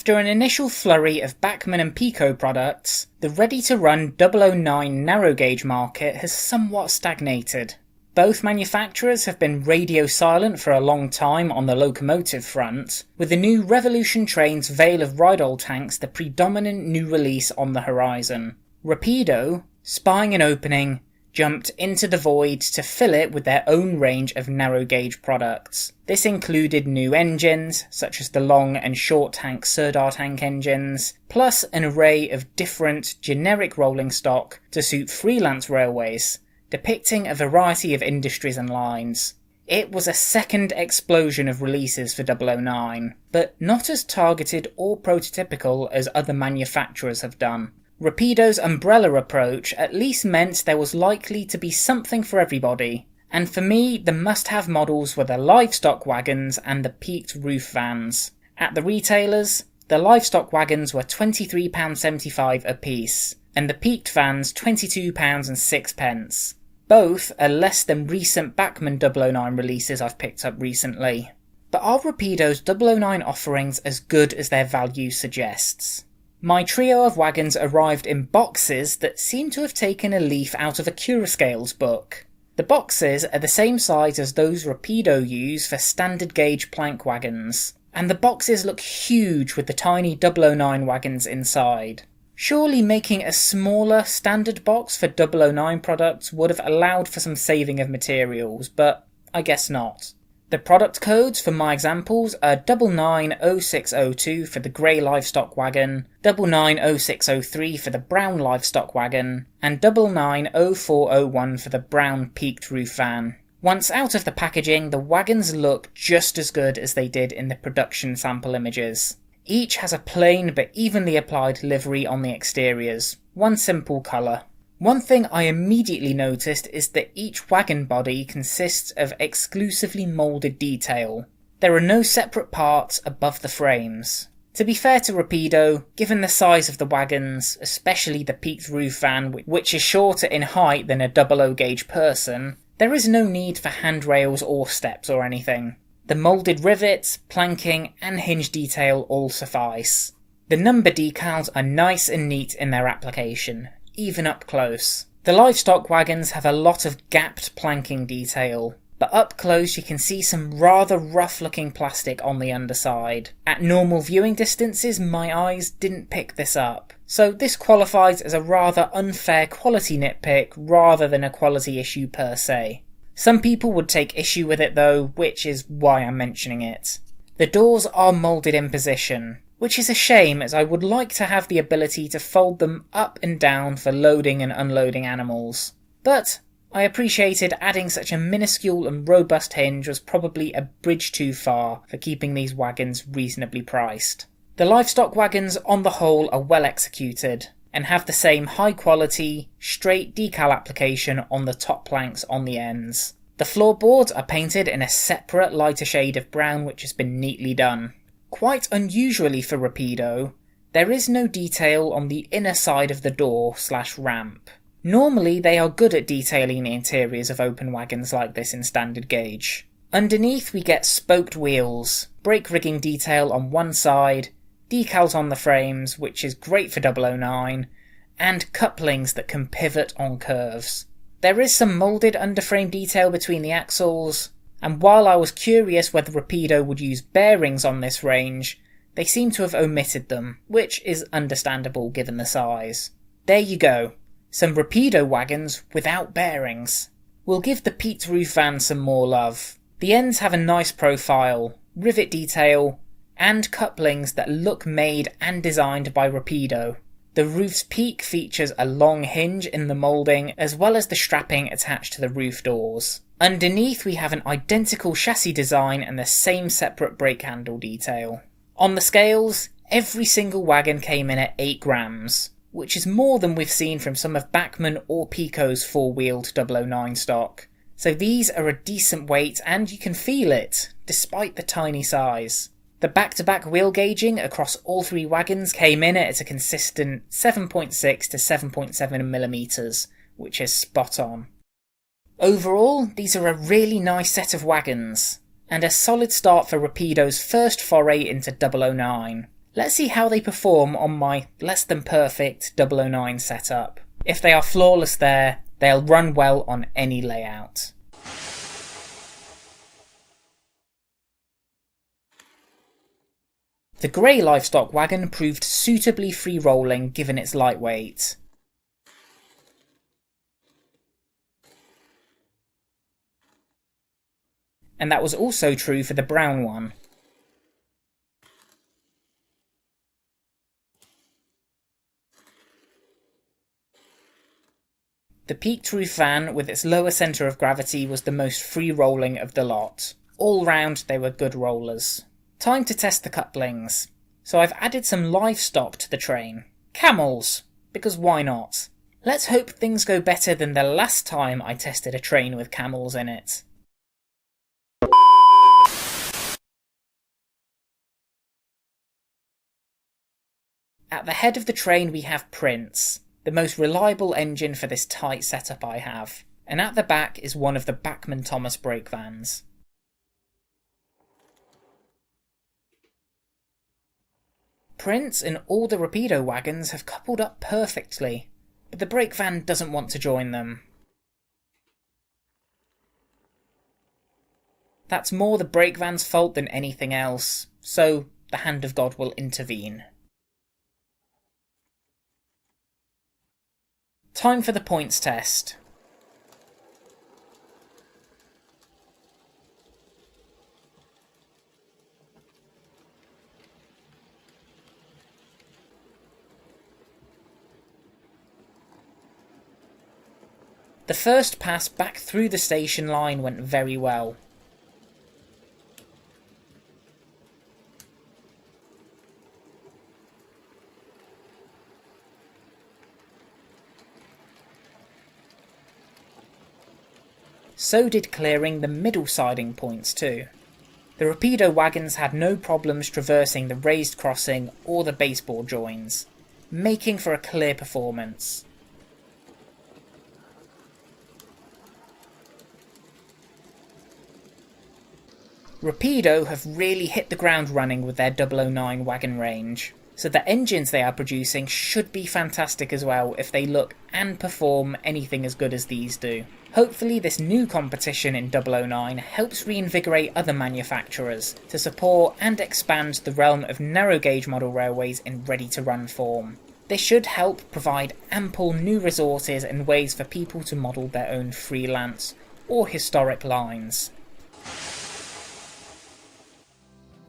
After an initial flurry of Bachmann and Pico products, the ready-to-run 009 narrow gauge market has somewhat stagnated. Both manufacturers have been radio silent for a long time on the locomotive front, with the new Revolution train's Vale of Rydal tanks the predominant new release on the horizon. Rapido, spying an opening, jumped into the void to fill it with their own range of narrow gauge products. This included new engines, such as the long and short tank Sirdar tank engines, plus an array of different generic rolling stock to suit freelance railways, depicting a variety of industries and lines. It was a second explosion of releases for 009, but not as targeted or prototypical as other manufacturers have done. Rapido's umbrella approach at least meant there was likely to be something for everybody, and for me the must-have models were the Livestock Wagons and the peaked roof vans. At the retailers, the Livestock Wagons were £23.75 a piece, and the peaked vans £22.06. Both are less than recent Bachmann 009 releases I've picked up recently. But are Rapido's 009 offerings as good as their value suggests? My trio of wagons arrived in boxes that seem to have taken a leaf out of a Curascales book. The boxes are the same size as those Rapido use for standard gauge plank wagons, and the boxes look huge with the tiny 009 wagons inside. Surely making a smaller standard box for 009 products would have allowed for some saving of materials, but I guess not. The product codes for my examples are 990602 for the grey livestock wagon, 990603 for the brown livestock wagon, and 990401 for the brown peaked roof van. Once out of the packaging, the wagons look just as good as they did in the production sample images. Each has a plain but evenly applied livery on the exteriors, one simple colour. One thing I immediately noticed is that each wagon body consists of exclusively moulded detail. There are no separate parts above the frames. To be fair to Rapido, given the size of the wagons, especially the peaked roof van which is shorter in height than a 00 gauge person, there is no need for handrails or steps or anything. The moulded rivets, planking and hinge detail all suffice. The number decals are nice and neat in their application, even up close. The livestock wagons have a lot of gapped planking detail, but up close you can see some rather rough looking plastic on the underside. At normal viewing distances my eyes didn't pick this up, so this qualifies as a rather unfair quality nitpick rather than a quality issue per se. Some people would take issue with it though, which is why I'm mentioning it. The doors are moulded in position, which is a shame as I would like to have the ability to fold them up and down for loading and unloading animals. But I appreciated adding such a minuscule and robust hinge was probably a bridge too far for keeping these wagons reasonably priced. The livestock wagons on the whole are well executed, and have the same high quality, straight decal application on the top planks on the ends. The floorboards are painted in a separate lighter shade of brown which has been neatly done. Quite unusually for Rapido, there is no detail on the inner side of the door/ramp. Normally they are good at detailing the interiors of open wagons like this in standard gauge. Underneath we get spoked wheels, brake rigging detail on one side, decals on the frames, which is great for 009, and couplings that can pivot on curves. There is some moulded underframe detail between the axles, and while I was curious whether Rapido would use bearings on this range, they seem to have omitted them, which is understandable given the size. There you go, some Rapido wagons without bearings. We'll give the peaked roof van some more love. The ends have a nice profile, rivet detail, and couplings that look made and designed by Rapido. The roof's peak features a long hinge in the moulding as well as the strapping attached to the roof doors. Underneath we have an identical chassis design and the same separate brake handle detail. On the scales, every single wagon came in at 8 grams, which is more than we've seen from some of Bachmann or Pico's 4-wheeled 009 stock. So these are a decent weight and you can feel it, despite the tiny size. The back-to-back wheel gauging across all 3 wagons came in at a consistent 7.6 to 7.7mm, which is spot on. Overall, these are a really nice set of wagons, and a solid start for Rapido's first foray into 009. Let's see how they perform on my less than perfect OO9 setup. If they are flawless there, they'll run well on any layout. The grey Livestock wagon proved suitably free-rolling given its lightweight. And that was also true for the brown one. The peaked roof van with its lower centre of gravity was the most free-rolling of the lot. All round they were good rollers. Time to test the couplings. So I've added some livestock to the train. Camels, because why not? Let's hope things go better than the last time I tested a train with camels in it. At the head of the train we have Prince, the most reliable engine for this tight setup I have, and at the back is one of the Bachmann Thomas brake vans. Prince and all the Rapido wagons have coupled up perfectly, but the brake van doesn't want to join them. That's more the brake van's fault than anything else, so the hand of God will intervene. Time for the points test. The first pass back through the station line went very well. So did clearing the middle siding points too. The Rapido wagons had no problems traversing the raised crossing or the baseboard joins, making for a clear performance. Rapido have really hit the ground running with their OO9 wagon range, so the engines they are producing should be fantastic as well if they look and perform anything as good as these do. Hopefully this new competition in OO9 helps reinvigorate other manufacturers to support and expand the realm of narrow gauge model railways in ready-to-run form. This should help provide ample new resources and ways for people to model their own freelance or historic lines.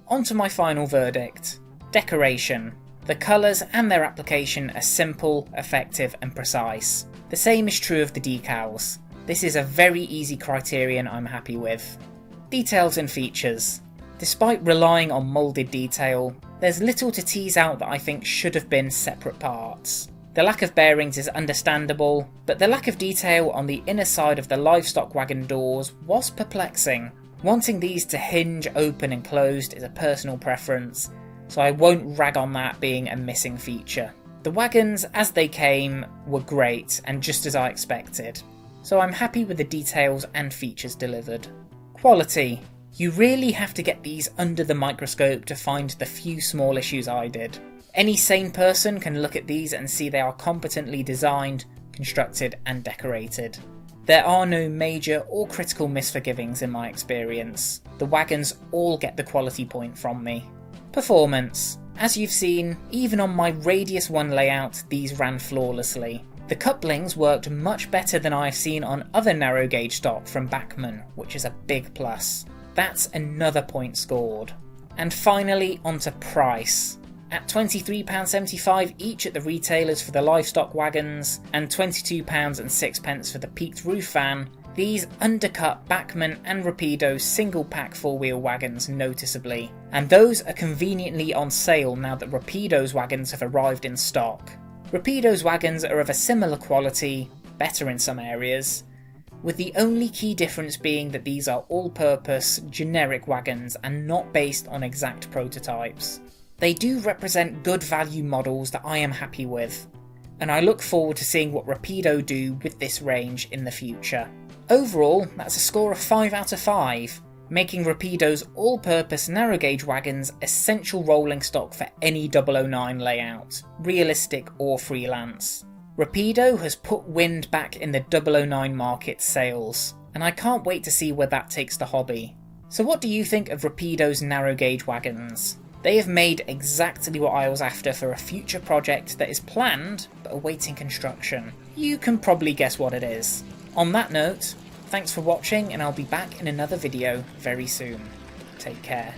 On to my final verdict. Decoration. The colours and their application are simple, effective and precise. The same is true of the decals. This is a very easy criterion I'm happy with. Details and features. Despite relying on moulded detail, there's little to tease out that I think should have been separate parts. The lack of bearings is understandable, but the lack of detail on the inner side of the Livestock wagon doors was perplexing. Wanting these to hinge open and closed is a personal preference, so I won't rag on that being a missing feature. The wagons, as they came, were great and just as I expected, so I'm happy with the details and features delivered. Quality. You really have to get these under the microscope to find the few small issues I did. Any sane person can look at these and see they are competently designed, constructed and decorated. There are no major or critical misforgivings in my experience. The wagons all get the quality point from me. Performance. As you've seen, even on my Radius 1 layout, these ran flawlessly. The couplings worked much better than I've seen on other narrow gauge stock from Bachmann, which is a big plus. That's another point scored. And finally, onto price. At £23.75 each at the retailers for the Livestock wagons, and £22.06 for the peaked roof van, these undercut Bachmann and Rapido's single pack 4-wheel wagons noticeably, and those are conveniently on sale now that Rapido's wagons have arrived in stock. Rapido's wagons are of a similar quality, better in some areas, with the only key difference being that these are all-purpose, generic wagons and not based on exact prototypes. They do represent good value models that I am happy with, and I look forward to seeing what Rapido do with this range in the future. Overall, that's a score of 5 out of 5. making Rapido's all-purpose narrow gauge wagons essential rolling stock for any 009 layout, realistic or freelance. Rapido has put wind back in the 009 market's sails, and I can't wait to see where that takes the hobby. So what do you think of Rapido's narrow gauge wagons? They have made exactly what I was after for a future project that is planned but awaiting construction. You can probably guess what it is. On that note, thanks for watching, and I'll be back in another video very soon. Take care.